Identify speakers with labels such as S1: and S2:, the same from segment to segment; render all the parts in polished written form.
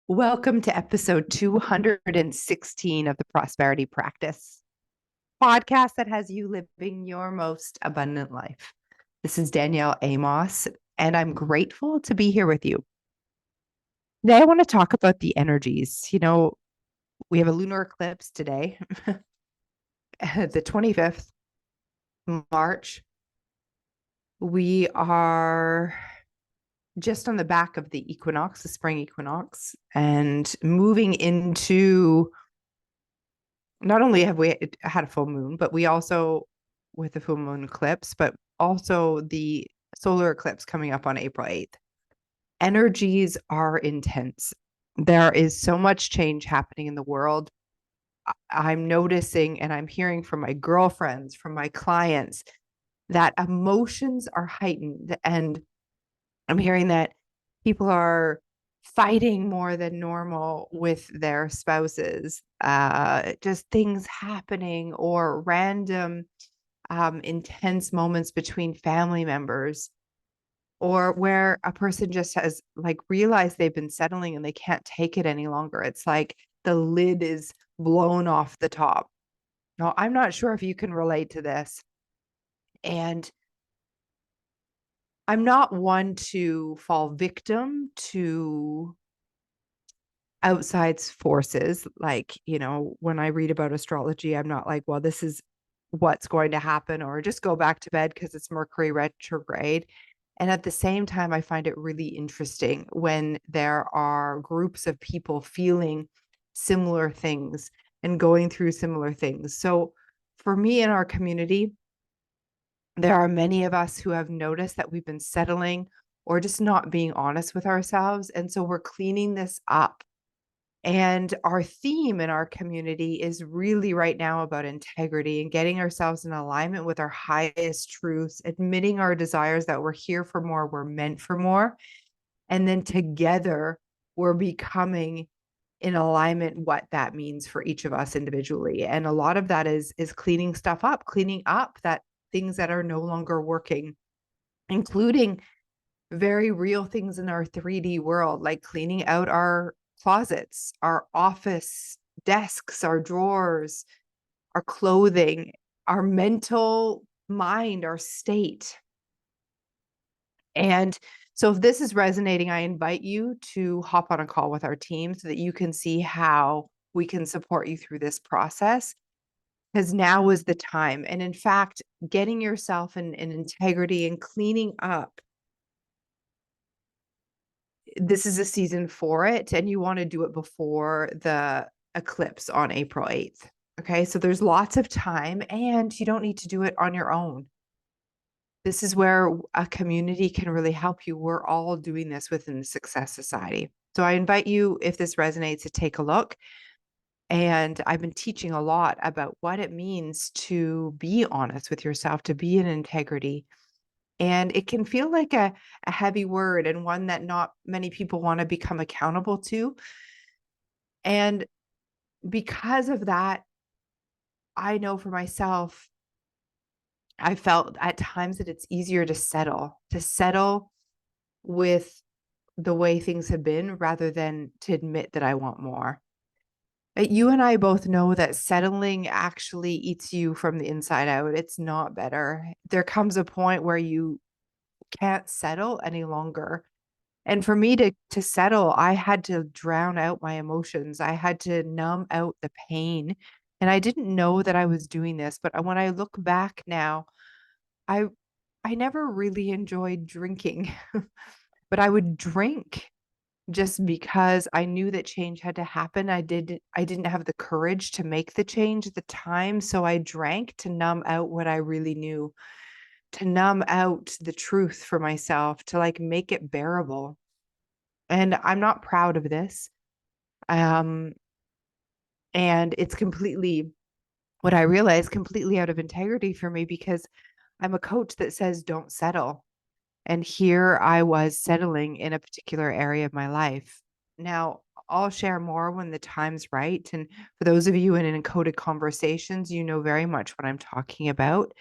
S1: Welcome to episode 216 of the Prosperity Practice podcast that has you living your most abundant life. This is Danielle Amos, and I'm grateful to be here with you. Today, I want to talk about the energies. We have a lunar eclipse today, the 25th March. We are just on the back of the equinox, the spring equinox, and moving into not only have we had a full moon, but we also, with the full moon eclipse, but also the solar eclipse coming up on April 8th. Energies are intense. There is so much change happening in the world. I'm noticing and I'm hearing from my girlfriends, from my clients, that emotions are heightened. And I'm hearing that people are fighting more than normal with their spouses, just things happening or random intense moments between family members, or where a person just has realized they've been settling and they can't take it any longer. It's like the lid is blown off the top. Now, I'm not sure if you can relate to this. And I'm not one to fall victim to outside forces. When I read about astrology, I'm not like, well, this is what's going to happen, or just go back to bed because it's Mercury retrograde. And at the same time, I find it really interesting when there are groups of people feeling similar things and going through similar things. So for me in our community, there are many of us who have noticed that we've been settling or just not being honest with ourselves. And so we're cleaning this up. And our theme in our community is really right now about integrity and getting ourselves in alignment with our highest truths, admitting our desires that we're here for more, we're meant for more. And then together, we're becoming in alignment what that means for each of us individually. And a lot of that is cleaning stuff up, cleaning up that things that are no longer working, including very real things in our 3D world, like cleaning out our closets, our office desks, our drawers, our clothing, our mental mind, our state. And so if this is resonating, I invite you to hop on a call with our team so that you can see how we can support you through this process, because now is the time. And in fact, getting yourself in integrity and cleaning up, this is a season for it, and you want to do it before the eclipse on April 8th. Okay, so there's lots of time, and you don't need to do it on your own. This is where a community can really help you. We're all doing this within the Success Society. So I invite you, if this resonates, to take a look. And I've been teaching a lot about what it means to be honest with yourself, to be in integrity. And it can feel like a heavy word, and one that not many people want to become accountable to. And because of that, I know for myself, I felt at times that it's easier to settle with the way things have been rather than to admit that I want more. You and I both know that settling actually eats you from the inside out. It's not better. There comes a point where you can't settle any longer. And for me to settle, I had to drown out my emotions. I had to numb out the pain. And I didn't know that I was doing this, but when I look back now, I I never really enjoyed drinking, but I would drink just because I knew that change had to happen. I didn't have the courage to make the change at the time, so I drank to numb out what I really knew, to numb out the truth for myself, to make it bearable. And I'm not proud of this. Um, and it's completely, what I realized, completely out of integrity for me, because I'm a coach that says don't settle. And here I was settling in a particular area of my life. Now, I'll share more when the time's right. And for those of you in encoded conversations, you know very much what I'm talking about.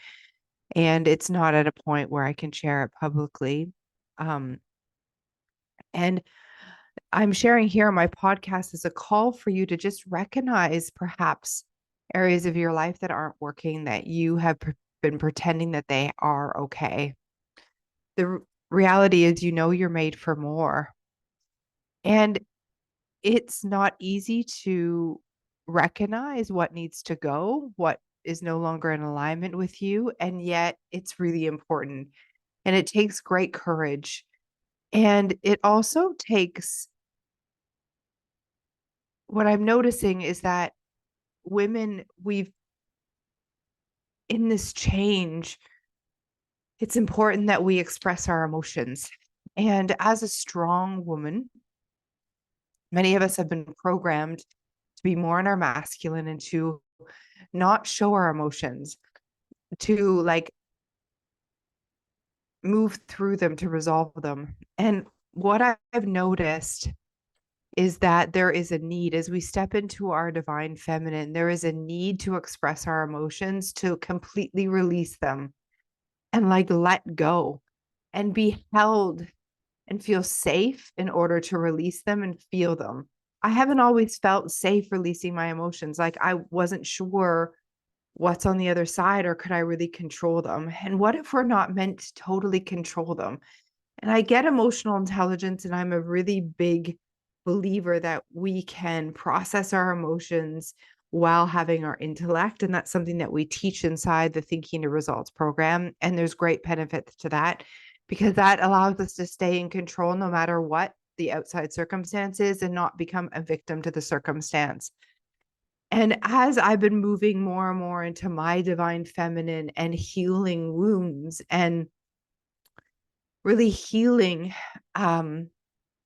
S1: And it's not at a point where I can share it publicly. And I'm sharing here on my podcast as a call for you to just recognize perhaps areas of your life that aren't working, that you have been pretending that they are okay. The reality is, you're made for more. And it's not easy to recognize what needs to go, what is no longer in alignment with you. And yet it's really important. And it takes great courage. And it also takes, what I'm noticing is that women, we've, in this change, it's important that we express our emotions. And as a strong woman, many of us have been programmed to be more in our masculine and to not show our emotions, to like move through them, to resolve them. And what I've noticed is that there is a need, as we step into our divine feminine, there is a need to express our emotions, to completely release them and like let go and be held and feel safe in order to release them and feel them. I haven't always felt safe releasing my emotions. Like I wasn't sure what's on the other side, or could I really control them? And what if we're not meant to totally control them? And I get emotional intelligence, and I'm a really big believer that we can process our emotions while having our intellect. And that's something that we teach inside the Thinking to Results program. And there's great benefits to that, because that allows us to stay in control no matter what the outside circumstance is, and not become a victim to the circumstance. And as I've been moving more and more into my divine feminine and healing wounds and really healing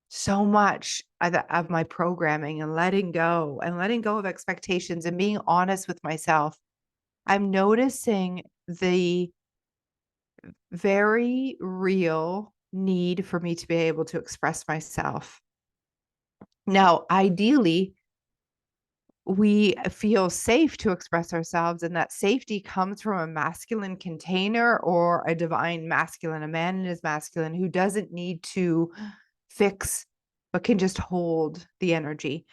S1: so much of my programming, and letting go of expectations and being honest with myself, I'm noticing the very real need for me to be able to express myself. Now, ideally, we feel safe to express ourselves, and that safety comes from a masculine container, or a divine masculine, a man in his masculine who doesn't need to fix, but can just hold the energy.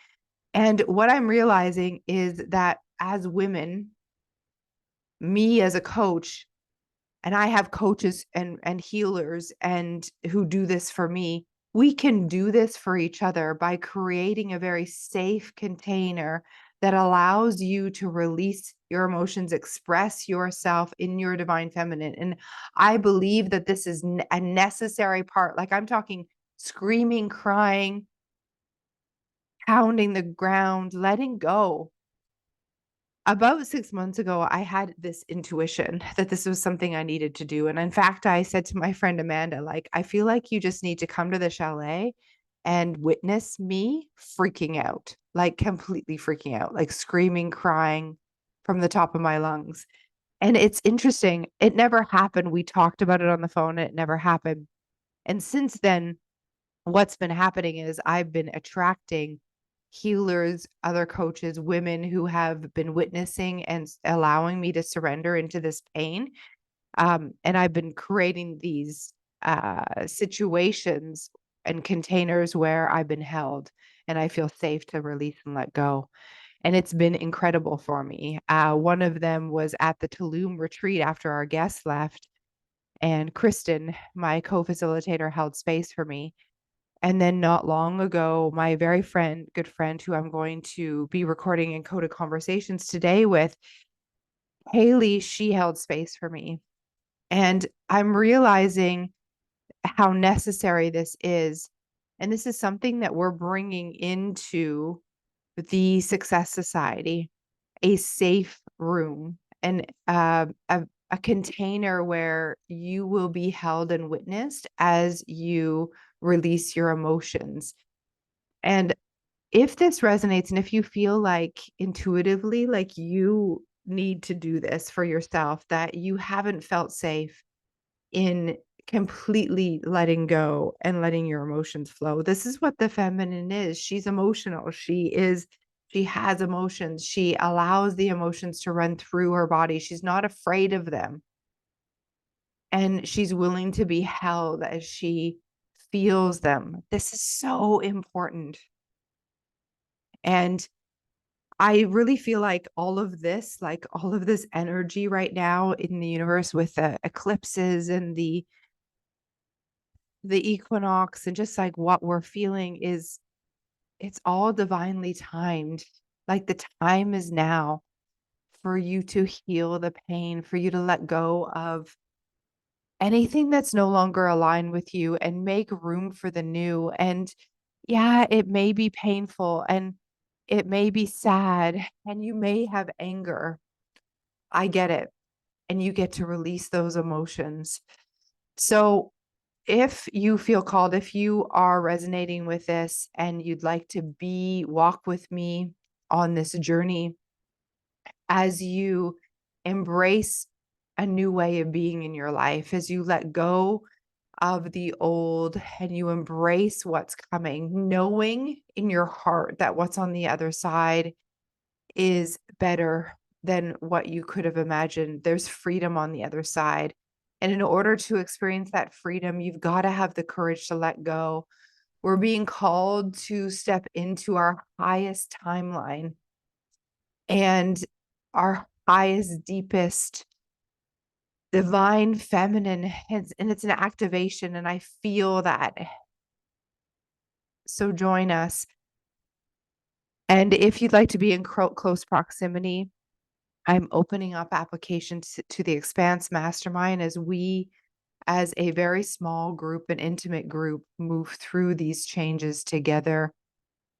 S1: And what I'm realizing is that as women, me as a coach, and I have coaches and healers and who do this for me, we can do this for each other by creating a very safe container that allows you to release your emotions, express yourself in your divine feminine. And I believe that this is a necessary part. Like I'm talking screaming, crying, pounding the ground, letting go. About 6 months ago, I had this intuition that this was something I needed to do, and in fact, I said to my friend Amanda, like, "I feel like you just need to come to the chalet and witness me freaking out, like, completely freaking out, like, screaming, crying from the top of my lungs." And it's interesting, it never happened. We talked about it on the phone, and it never happened. And since then, what's been happening is I've been attracting healers, other coaches, women who have been witnessing and allowing me to surrender into this pain. And I've been creating these situations and containers where I've been held and I feel safe to release and let go. And it's been incredible for me. One of them was at the Tulum retreat after our guests left. And Kristen, my co facilitator, held space for me. And then not long ago, my very good friend, who I'm going to be recording Encoded Conversations today with, Haley, she held space for me. And I'm realizing how necessary this is. And this is something that we're bringing into the Success Society, a safe room, and a container where you will be held and witnessed as you release your emotions. And if this resonates, and if you feel like intuitively, like you need to do this for yourself, that you haven't felt safe in completely letting go and letting your emotions flow. This is what the feminine is. She's emotional. She has emotions. She allows the emotions to run through her body. She's not afraid of them. And she's willing to be held as she feels them. This is so important. And I really feel like all of this energy right now in the universe with the eclipses and the equinox and just like what we're feeling is it's all divinely timed. Like the time is now for you to heal the pain, for you to let go of anything that's no longer aligned with you and make room for the new. And yeah, it may be painful and it may be sad and you may have anger. I get it. And you get to release those emotions. So, if you feel called, if you are resonating with this and you'd like to walk with me on this journey as you embrace a new way of being in your life, as you let go of the old and you embrace what's coming, knowing in your heart that what's on the other side is better than what you could have imagined. There's freedom on the other side. And in order to experience that freedom, you've got to have the courage to let go. We're being called to step into our highest timeline and our highest, deepest, divine feminine. And it's an activation. And I feel that. So join us. And if you'd like to be in close proximity, I'm opening up applications to the Expanse Mastermind as we, as a very small group, an intimate group, move through these changes together.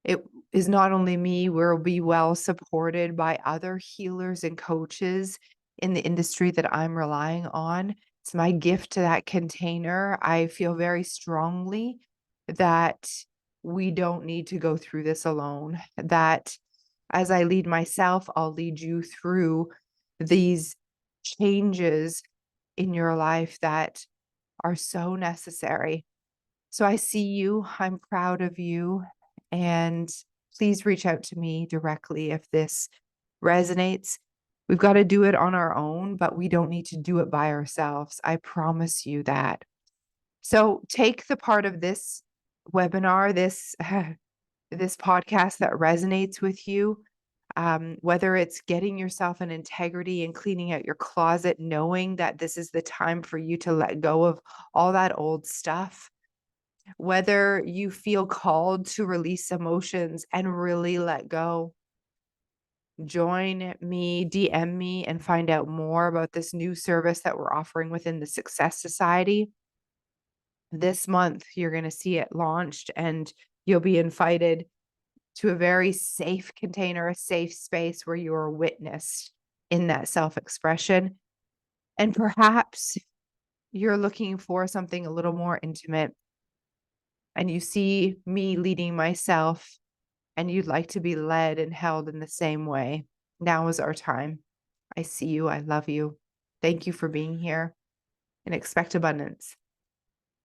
S1: It is not only me, we'll be well supported by other healers and coaches in the industry that I'm relying on. It's my gift to that container. I feel very strongly that we don't need to go through this alone, that as I lead myself, I'll lead you through these changes in your life that are so necessary. So I see you. I'm proud of you. And please reach out to me directly if this resonates. We've got to do it on our own, but we don't need to do it by ourselves. I promise you that. So take the part of this webinar, this podcast that resonates with you, whether it's getting yourself in integrity and cleaning out your closet, knowing that this is the time for you to let go of all that old stuff, whether you feel called to release emotions and really let go. Join me, DM me, and find out more about this new service that we're offering within the Success Society. This month, you're going to see it launched and you'll be invited to a very safe container, a safe space where you are witnessed in that self-expression. And perhaps you're looking for something a little more intimate and you see me leading myself and you'd like to be led and held in the same way. Now is our time. I see you. I love you. Thank you for being here and expect abundance.